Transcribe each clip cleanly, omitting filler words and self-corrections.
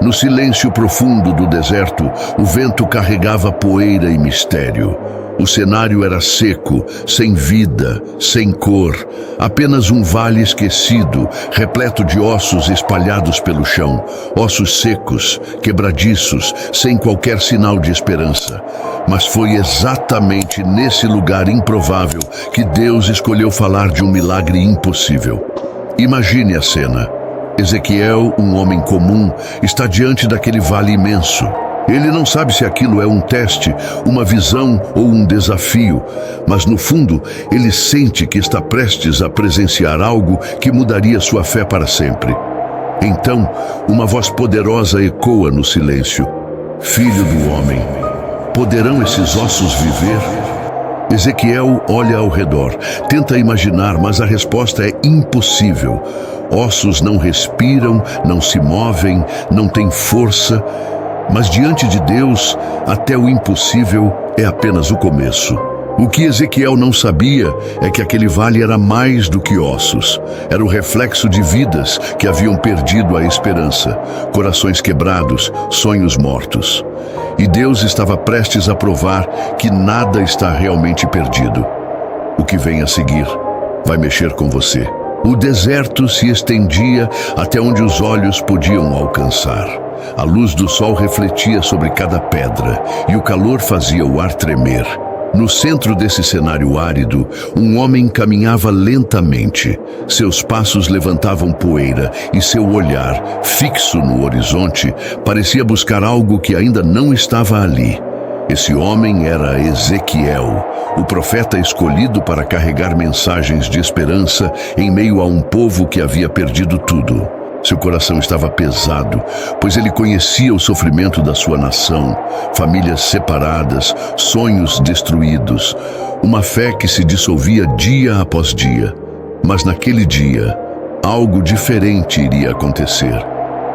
No silêncio profundo do deserto, o vento carregava poeira e mistério. O cenário era seco, sem vida, sem cor, apenas um vale esquecido, repleto de ossos espalhados pelo chão, ossos secos, quebradiços, sem qualquer sinal de esperança. Mas foi exatamente nesse lugar improvável que Deus escolheu falar de um milagre impossível. Imagine a cena. Ezequiel, um homem comum, está diante daquele vale imenso. Ele não sabe se aquilo é um teste, uma visão ou um desafio, mas no fundo ele sente que está prestes a presenciar algo que mudaria sua fé para sempre. Então, uma voz poderosa ecoa no silêncio: Filho do homem, poderão esses ossos viver? Ezequiel olha ao redor, tenta imaginar, mas a resposta é impossível. Ossos não respiram, não se movem, não têm força. Mas diante de Deus, até o impossível é apenas o começo. O que Ezequiel não sabia é que aquele vale era mais do que ossos. Era o reflexo de vidas que haviam perdido a esperança, corações quebrados, sonhos mortos. E Deus estava prestes a provar que nada está realmente perdido. O que vem a seguir vai mexer com você. O deserto se estendia até onde os olhos podiam alcançar. A luz do sol refletia sobre cada pedra e o calor fazia o ar tremer. No centro desse cenário árido, um homem caminhava lentamente. Seus passos levantavam poeira e seu olhar, fixo no horizonte, parecia buscar algo que ainda não estava ali. Esse homem era Ezequiel, o profeta escolhido para carregar mensagens de esperança em meio a um povo que havia perdido tudo. Seu coração estava pesado, pois ele conhecia o sofrimento da sua nação, famílias separadas, sonhos destruídos, uma fé que se dissolvia dia após dia. Mas naquele dia, algo diferente iria acontecer.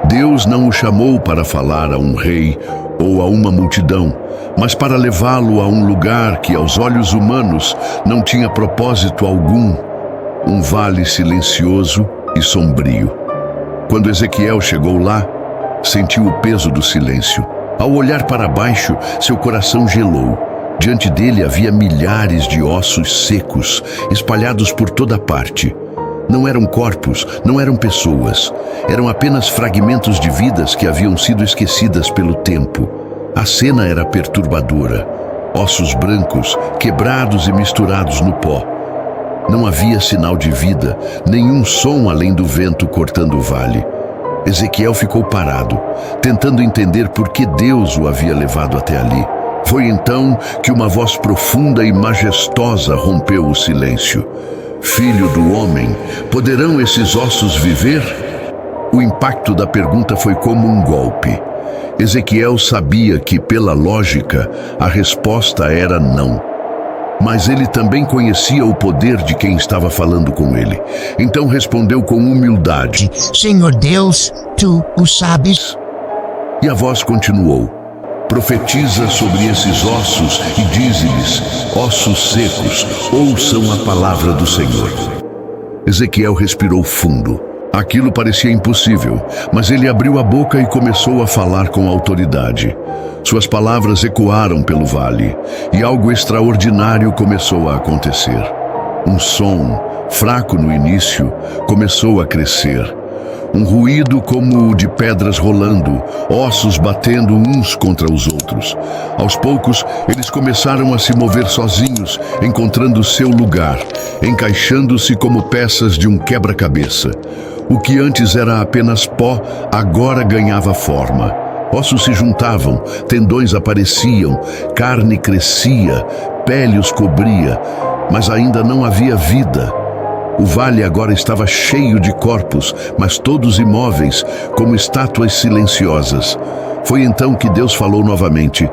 Deus não o chamou para falar a um rei ou a uma multidão, mas para levá-lo a um lugar que aos olhos humanos não tinha propósito algum, um vale silencioso e sombrio. Quando Ezequiel chegou lá, sentiu o peso do silêncio. Ao olhar para baixo, seu coração gelou. Diante dele havia milhares de ossos secos, espalhados por toda parte. Não eram corpos, não eram pessoas. Eram apenas fragmentos de vidas que haviam sido esquecidas pelo tempo. A cena era perturbadora. Ossos brancos, quebrados e misturados no pó. Não havia sinal de vida, nenhum som além do vento cortando o vale. Ezequiel ficou parado, tentando entender por que Deus o havia levado até ali. Foi então que uma voz profunda e majestosa rompeu o silêncio. Filho do homem, poderão esses ossos viver? O impacto da pergunta foi como um golpe. Ezequiel sabia que, pela lógica, a resposta era não. Mas ele também conhecia o poder de quem estava falando com ele. Então respondeu com humildade: Senhor Deus, tu o sabes. E a voz continuou: Profetiza sobre esses ossos e dize-lhes: ossos secos, ouçam a palavra do Senhor. Ezequiel respirou fundo. Aquilo parecia impossível, mas ele abriu a boca e começou a falar com autoridade. Suas palavras ecoaram pelo vale, e algo extraordinário começou a acontecer. Um som, fraco no início, começou a crescer. Um ruído como o de pedras rolando, ossos batendo uns contra os outros. Aos poucos, eles começaram a se mover sozinhos, encontrando seu lugar, encaixando-se como peças de um quebra-cabeça. O que antes era apenas pó, agora ganhava forma. Ossos se juntavam, tendões apareciam, carne crescia, pele os cobria, mas ainda não havia vida. O vale agora estava cheio de corpos, mas todos imóveis, como estátuas silenciosas. Foi então que Deus falou novamente: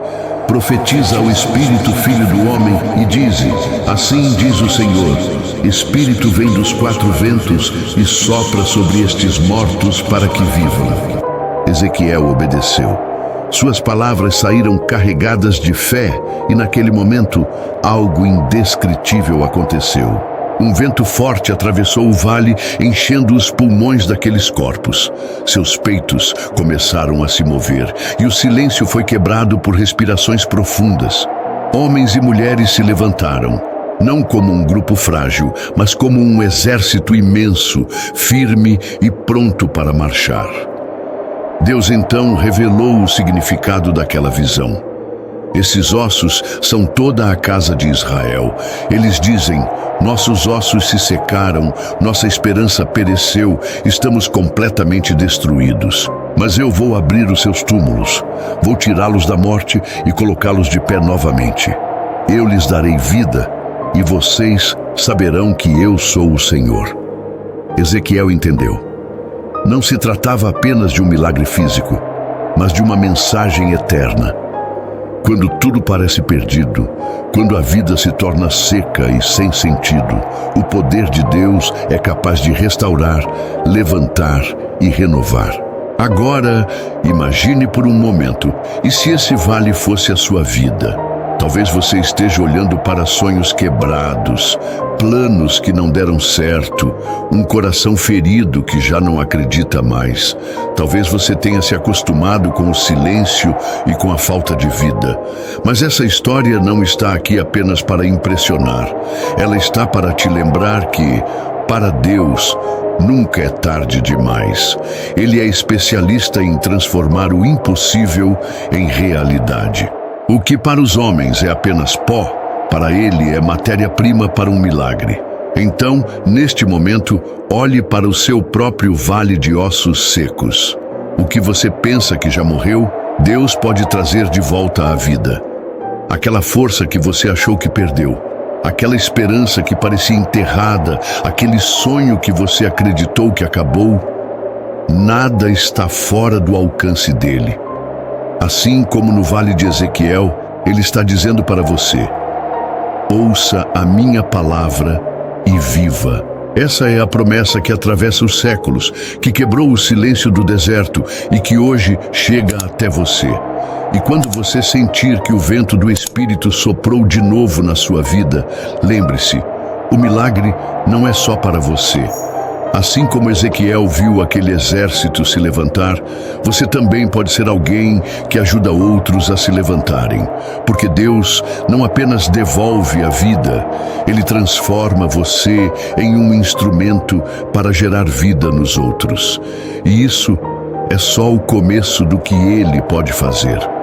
Profetiza ao Espírito, Filho do Homem, e dize: Assim diz o Senhor, Espírito vem dos quatro ventos e sopra sobre estes mortos para que vivam. Ezequiel obedeceu. Suas palavras saíram carregadas de fé e naquele momento algo indescritível aconteceu. Um vento forte atravessou o vale, enchendo os pulmões daqueles corpos. Seus peitos começaram a se mover e o silêncio foi quebrado por respirações profundas. Homens e mulheres se levantaram, não como um grupo frágil, mas como um exército imenso, firme e pronto para marchar. Deus então revelou o significado daquela visão. Esses ossos são toda a casa de Israel. Eles dizem: nossos ossos se secaram, nossa esperança pereceu, estamos completamente destruídos. Mas eu vou abrir os seus túmulos, vou tirá-los da morte e colocá-los de pé novamente. Eu lhes darei vida e vocês saberão que eu sou o Senhor. Ezequiel entendeu. Não se tratava apenas de um milagre físico, mas de uma mensagem eterna. Quando tudo parece perdido, quando a vida se torna seca e sem sentido, o poder de Deus é capaz de restaurar, levantar e renovar. Agora, imagine por um momento, e se esse vale fosse a sua vida? Talvez você esteja olhando para sonhos quebrados, planos que não deram certo, um coração ferido que já não acredita mais. Talvez você tenha se acostumado com o silêncio e com a falta de vida. Mas essa história não está aqui apenas para impressionar. Ela está para te lembrar que, para Deus, nunca é tarde demais. Ele é especialista em transformar o impossível em realidade. O que para os homens é apenas pó, para ele é matéria-prima para um milagre. Então, neste momento, olhe para o seu próprio vale de ossos secos. O que você pensa que já morreu, Deus pode trazer de volta à vida. Aquela força que você achou que perdeu, aquela esperança que parecia enterrada, aquele sonho que você acreditou que acabou, nada está fora do alcance dele. Assim como no Vale de Ezequiel, ele está dizendo para você: ouça a minha palavra e viva. Essa é a promessa que atravessa os séculos, que quebrou o silêncio do deserto e que hoje chega até você. E quando você sentir que o vento do Espírito soprou de novo na sua vida, lembre-se, o milagre não é só para você. Assim como Ezequiel viu aquele exército se levantar, você também pode ser alguém que ajuda outros a se levantarem. Porque Deus não apenas devolve a vida, Ele transforma você em um instrumento para gerar vida nos outros. E isso é só o começo do que Ele pode fazer.